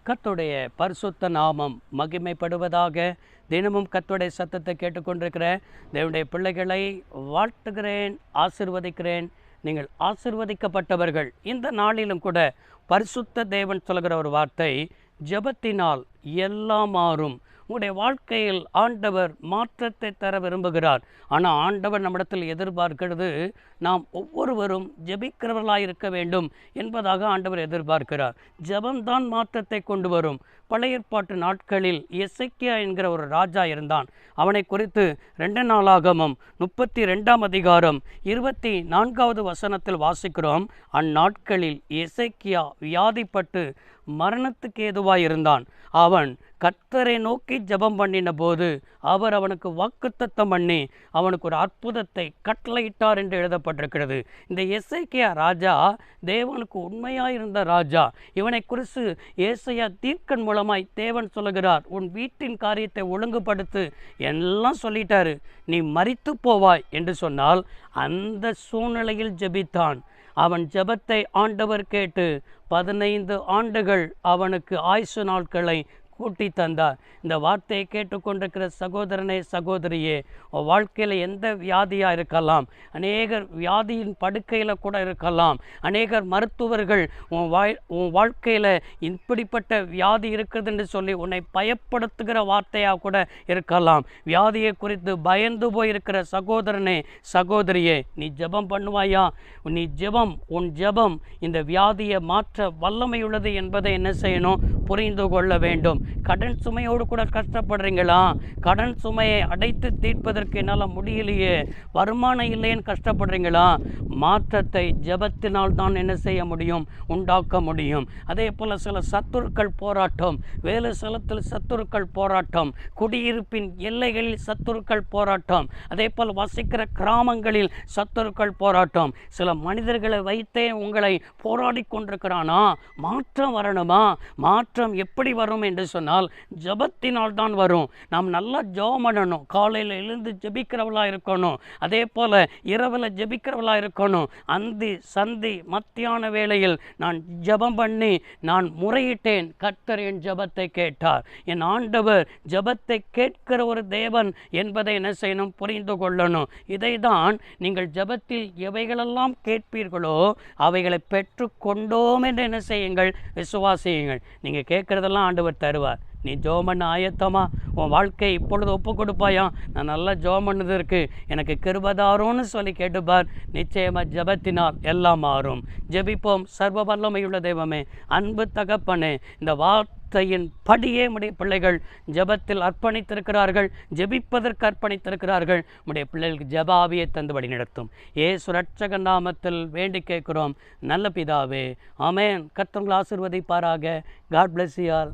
கர்த்தருடைய பரிசுத்த நாமம் மகிமைப்படுவதாக. தினமும் கர்த்தருடைய சத்தத்தை கேட்டுக்கொண்டிருக்கிற தேவனுடைய பிள்ளைகளை வாழ்த்துகிறேன், ஆசிர்வதிக்கிறேன். நீங்கள் ஆசிர்வதிக்கப்பட்டவர்கள். இந்த நாளிலும் கூட பரிசுத்த தேவன் சொல்கிற ஒரு வார்த்தை, ஜெபத்தினால் எல்லாம் மாறும். உங்களுடைய வாழ்க்கையில் ஆண்டவர் மாற்றத்தை தர விரும்புகிறார். ஆனால் ஆண்டவர் நம்மிடத்தில் எதிர்பார்க்கிறது, நாம் ஒவ்வொருவரும் ஜெபிக்கிறவர்களாக இருக்க வேண்டும் என்பதாக ஆண்டவர் எதிர்பார்க்கிறார். ஜெபம்தான் மாற்றத்தை கொண்டு வரும். பழைய ஏற்பாட்டு நாட்களில் எசேக்கியா என்கிற ஒரு ராஜா இருந்தான். அவனை குறித்து 2 நாளாகமம் 32 அதிகாரம் 24வது வசனத்தில் வாசிக்கிறோம். அந்நாட்களில் எசேக்கியா வியாதிப்பட்டு மரணத்துக்கு ஏதுவாய் இருந்தான். அவன் கர்த்தரை நோக்கி ஜெபம் பண்ணின போது அவர் அவனுக்கு வாக்குத்தத்தம் பண்ணி அவனுக்கு ஒரு அற்புதத்தை கட்டளையிட்டார் என்று எழுதப்பட்டிருக்கிறது. இந்த எசேக்கியா ராஜா தேவனுக்கு உண்மையாக இருந்த ராஜா. இவனை குறித்து ஏசாயா தீர்க்கன் மூலமாய் தேவன் சொல்லுகிறார், உன் வீட்டின் காரியத்தை ஒழுங்குபடுத்து எல்லாம் சொல்லிட்டாரு, நீ மரித்து போவாய் என்று சொன்னால் அந்த சூழ்நிலையில் ஜெபித்தான். அவன் ஜெபத்தை ஆண்டவர் கேட்டு 15 ஆண்டுகள் அவனுக்கு ஆயுசு நாட்களை கூட்டி தந்தார். இந்த வார்த்தையை கேட்டுக்கொண்டிருக்கிற சகோதரனே, சகோதரியே, உன் வாழ்க்கையில் எந்த வியாதியாக இருக்கலாம், அநேகர் வியாதியின் படுக்கையில் கூட இருக்கலாம். அநேகர் மருத்துவர்கள் உன் வாழ்க்கையில் இப்படிப்பட்ட வியாதி இருக்குது என்று சொல்லி உன்னை பயப்படுத்துகிற வார்த்தையாக கூட இருக்கலாம். வியாதியை குறித்து பயந்து போயிருக்கிற சகோதரனே, சகோதரியே, நீ ஜெபம் பண்ணுவாயா? உன் ஜெபம் இந்த வியாதியை மாற்ற வல்லமையுள்ளது என்பதை என்ன செய்யணும்? புரிந்து கொள்ள வேண்டும். கடன் சுமையோடு கூட கஷ்டப்படுறீங்களா? கடன் சுமையை அடைத்து தீர்ப்பதற்கு என்னால் முடியலையே, வருமானம் இல்லைன்னு கஷ்டப்படுறீங்களா? மாற்றத்தை ஜெபத்தினால் தான் என்ன செய்ய முடியும்? உண்டாக்க முடியும். அதே போல் சில சத்துருக்கள் போராட்டம், வேலை ஸ்தலத்தில் சத்துருக்கள் போராட்டம், குடியிருப்பின் எல்லைகளில் சத்துருக்கள் போராட்டம், அதே போல் வசிக்கிற கிராமங்களில் சத்துருக்கள் போராட்டம். சில மனிதர்களை வைத்தே உங்களை போராடி கொண்டிருக்கிறானா? மாற்றம் வரணுமா? மாற்றம் எப்படி வரும் என்று சொன்னால் ஜெபத்தினால் தான் வரும். நாம் நல்லா ஜெபம் பண்ணணும். காலையில் எழுந்து ஜெபிக்கிறவளாக இருக்கணும். அதே போல் இரவில் ஜெபிக்கிறவளாக இருக்கணும். அந்தி சந்தி மத்தியான வேளையில் நான் ஜெபம் பண்ணி நான் முறையிட்டேன். கர்த்தர் என் ஜெபத்தை கேட்டார். என் ஆண்டவர் ஜெபத்தை கேட்கிற ஒரு தேவன் என்பதை என்ன செய்யணும்? புரிந்து கொள்ளணும். இதை தான் நீங்கள் ஜெபத்தில் எவைகளெல்லாம் கேட்பீர்களோ அவைகளை பெற்று கொண்டோம் என்று என்ன செய்யுங்கள்? விசுவாசியுங்கள். நீங்கள் கேட்குறதெல்லாம் ஆண்டவர் தருவார். நீ ஜெபம் பண்ண ஆயத்தமா? உன் வாழ்க்கை இப்பொழுது ஒப்பு கொடுப்பாயா? நான் நல்லா ஜெபம் பண்ணது இருக்குது, எனக்கு கிருபதாரோன்னு சொல்லி கேட்டுப்பார். நிச்சயமாக ஜெபத்தினால் எல்லாம் மாறும். ஜெபிப்போம். சர்வ வல்லமையுள்ள தெய்வமே, அன்பு தகப்பனே, இந்த வார்த்தையின் படியே உடைய பிள்ளைகள் ஜெபத்தில் அர்ப்பணித்திருக்கிறார்கள், ஜெபிப்பதற்கு அர்ப்பணித்திருக்கிறார்கள். உடைய பிள்ளைகளுக்கு ஜெப ஆவியை தந்து வழி நடத்தும். இயேசு இரட்சக நாமத்தில் வேண்டி கேட்கிறோம் நல்ல பிதாவே, ஆமென். கர்த்தர் உங்களை ஆசீர்வதிப்பாராக. God bless you all.